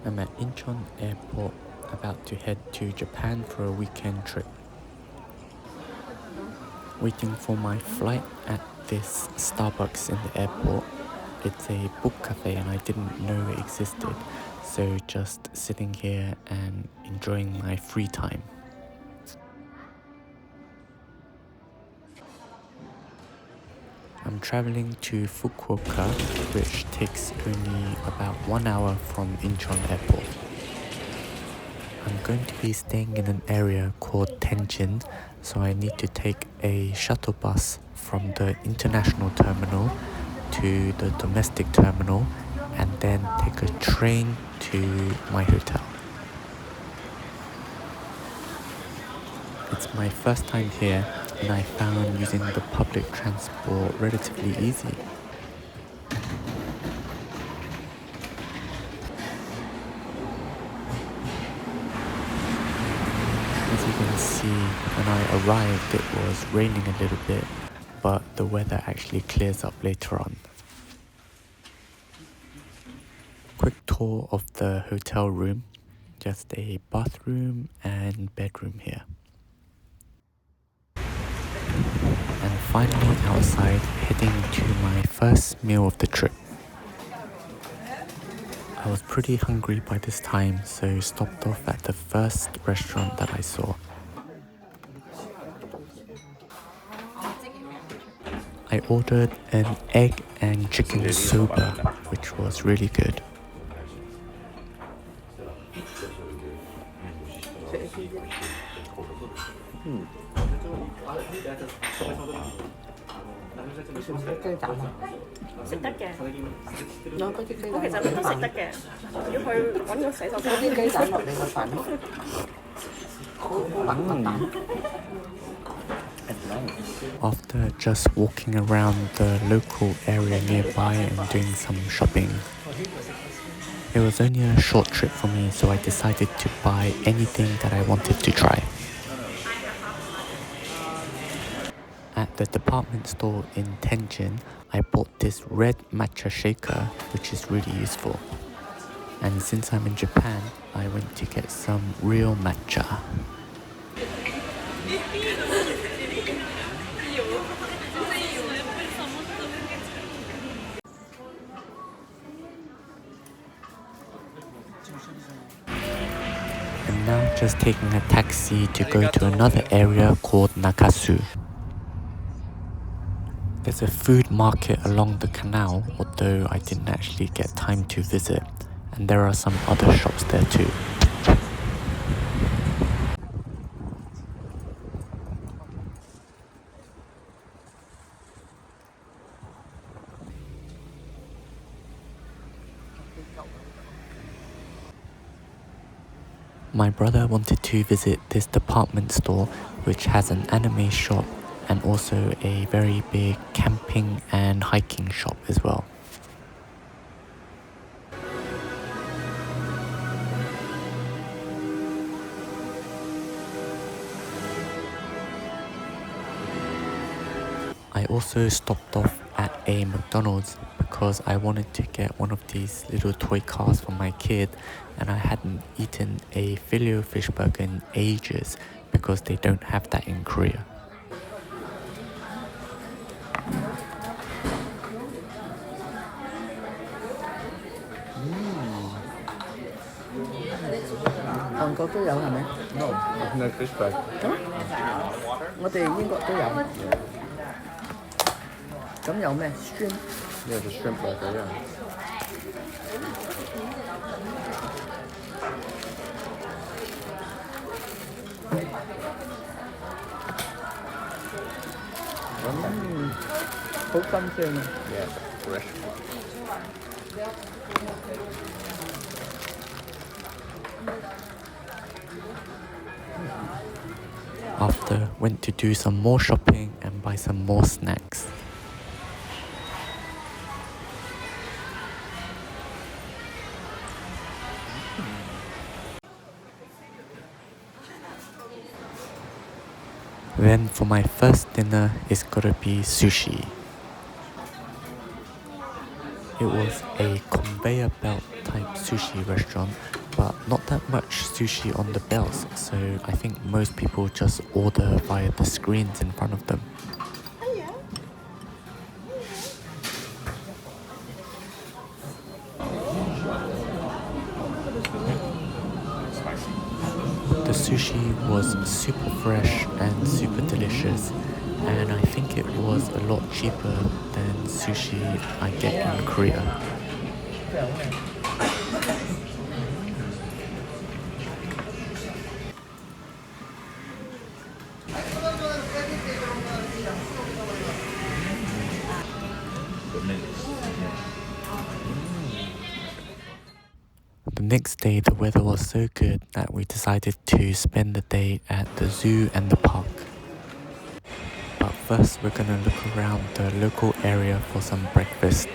I'm at Incheon Airport, about to head to Japan for a weekend trip. Waiting for my flight at this Starbucks in the airport. It's a book cafe and I didn't know it existed, so just sitting here and enjoying my free time. I'm traveling to Fukuoka, which takes only about 1 hour from Incheon Airport. I'm going to be staying in an area called Tenjin, so I need to take a shuttle bus from the international terminal to the domestic terminal and then take a train to my hotel. It's my first time here and I found using the public transport relatively easy. As you can see, when I arrived it was raining a little bit, but the weather actually clears up later on. Quick tour of the hotel room, just a bathroom and bedroom here. And finally outside, heading to my first meal of the trip. I was pretty hungry by this time, so stopped off at the first restaurant that I saw. I ordered an egg and chicken soba, which was really good. After just walking around the local area nearby and doing some shopping, it was only a short trip for me, so I decided to buy anything that I wanted to try. At the department store in Tenjin, I bought this red matcha shaker, which is really useful. And since I'm in Japan, I went to get some real matcha. I'm now just taking a taxi to go to another area called Nakasu. There's a food market along the canal, although I didn't actually get time to visit, and there are some other shops there too. My brother wanted to visit this department store, which has an anime shop and also a very big camping and hiking shop as well. I also stopped off at a McDonald's because I wanted to get one of these little toy cars for my kid, and I hadn't eaten a filet fish burger in ages because they don't have that in Korea. No, no fish bag. Yeah, the shrimp burger, yeah. Yeah, fresh. After, went to do some more shopping and buy some more snacks. Then for my first dinner, it's gotta be sushi. It was a conveyor belt type sushi restaurant, but not that much sushi on the belts, so I think most people just order via the screens in front of them. The sushi was super fresh and super delicious, and I think it was a lot cheaper than sushi I get in Korea. The next day the weather was so good that we decided to spend the day at the zoo and the park. But first we're gonna look around the local area for some breakfast.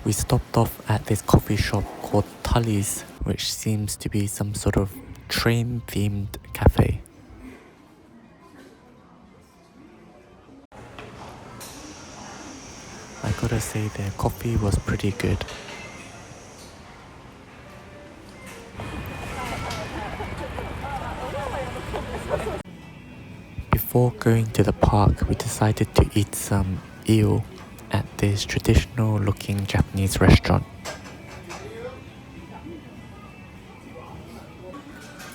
We stopped off at this coffee shop called Tully's, which seems to be some sort of train-themed cafe. I gotta say their coffee was pretty good. Before going to the park, we decided to eat some eel at this traditional looking Japanese restaurant.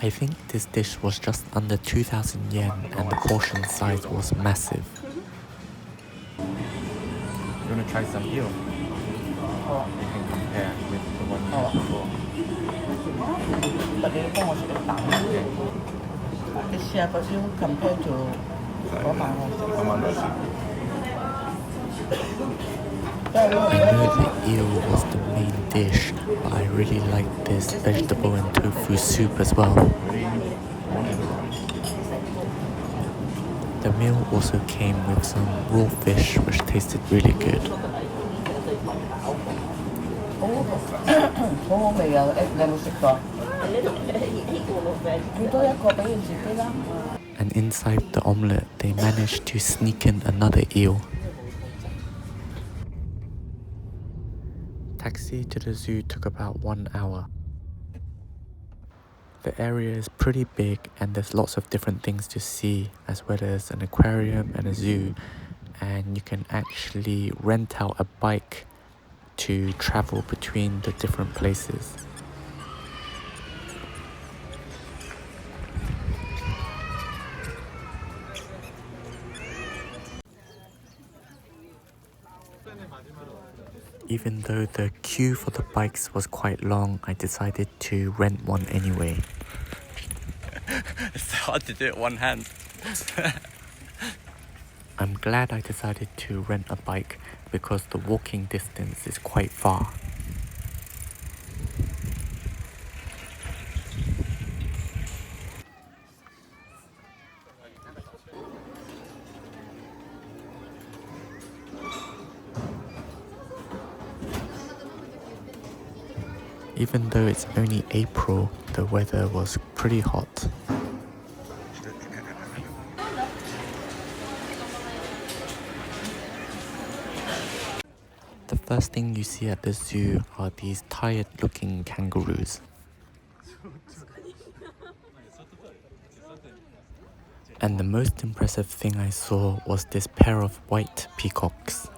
I think this dish was just under 2,000 yen and the portion size was massive. You want to try some eel? You can compare with the one you had before. But they don't want to stop. It's cheaper compared to I know the eel was the main dish, but I really liked this vegetable and tofu soup as well. The meal also came with some raw fish which tasted really good. And inside the omelette, they managed to sneak in another eel. Taxi to the zoo took about 1 hour. The area is pretty big and there's lots of different things to see, as well as an aquarium and a zoo, and you can actually rent out a bike to travel between the different places. Even though the queue for the bikes was quite long, I decided to rent one anyway. It's hard to do it one hand. I'm glad I decided to rent a bike because the walking distance is quite far. Even though it's only April, the weather was pretty hot. The first thing you see at the zoo are these tired-looking kangaroos. And the most impressive thing I saw was this pair of white peacocks.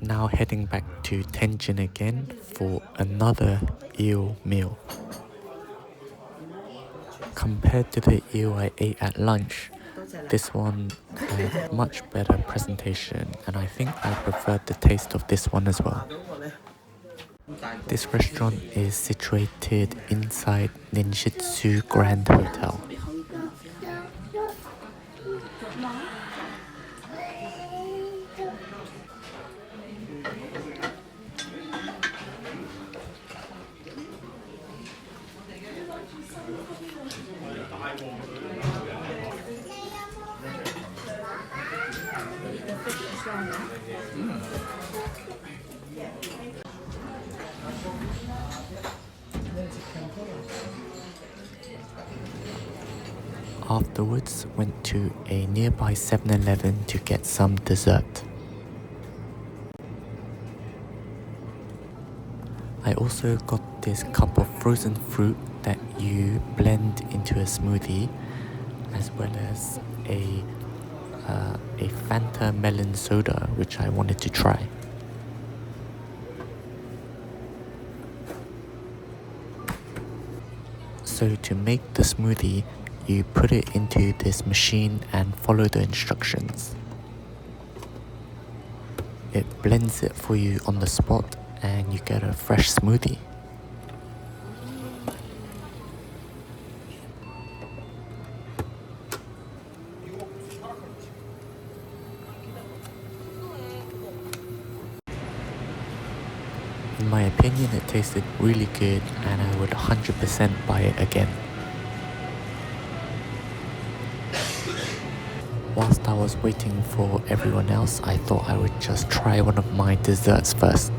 Now heading back to Tenjin again for another eel meal. Compared to the eel I ate at lunch, this one had much better presentation, and I think I preferred the taste of this one as well. This restaurant is situated inside Ninshitsu Grand Hotel. Afterwards, went to a nearby 7-Eleven to get some dessert. I also got this cup of frozen fruit that you blend into a smoothie, as well as a Fanta melon soda, which I wanted to try. So to make the smoothie, you put it into this machine and follow the instructions. It blends it for you on the spot and you get a fresh smoothie. In my opinion, it tasted really good and I would 100% buy it again. Whilst I was waiting for everyone else, I thought I would just try one of my desserts first.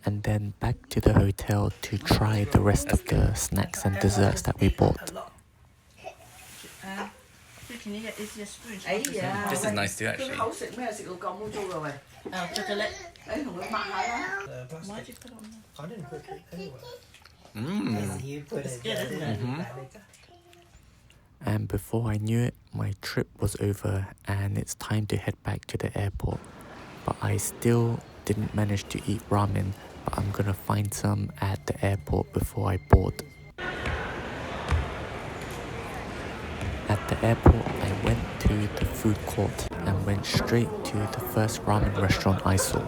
And then back to the hotel to try the rest of the snacks and desserts that we bought. This is nice too, actually. And before I knew it, my trip was over and it's time to head back to the airport. But I still didn't manage to eat ramen, but I'm gonna find some at the airport before I board. At the airport, I went to the food court and went straight to the first ramen restaurant I saw.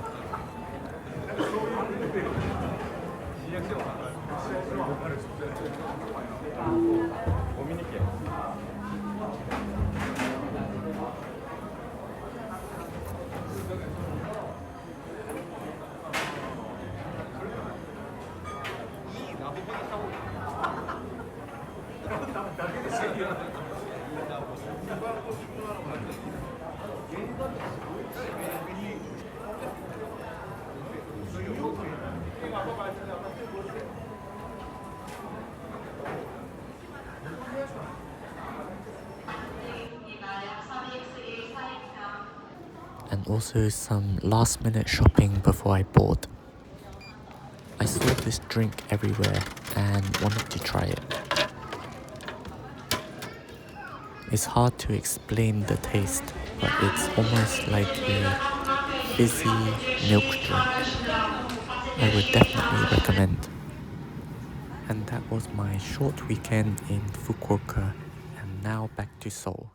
And also some last minute shopping before I board. I saw this drink everywhere and wanted to try it. It's hard to explain the taste, but it's almost like a fizzy milk drink. I would definitely recommend. And that was my short weekend in Fukuoka, and now back to Seoul.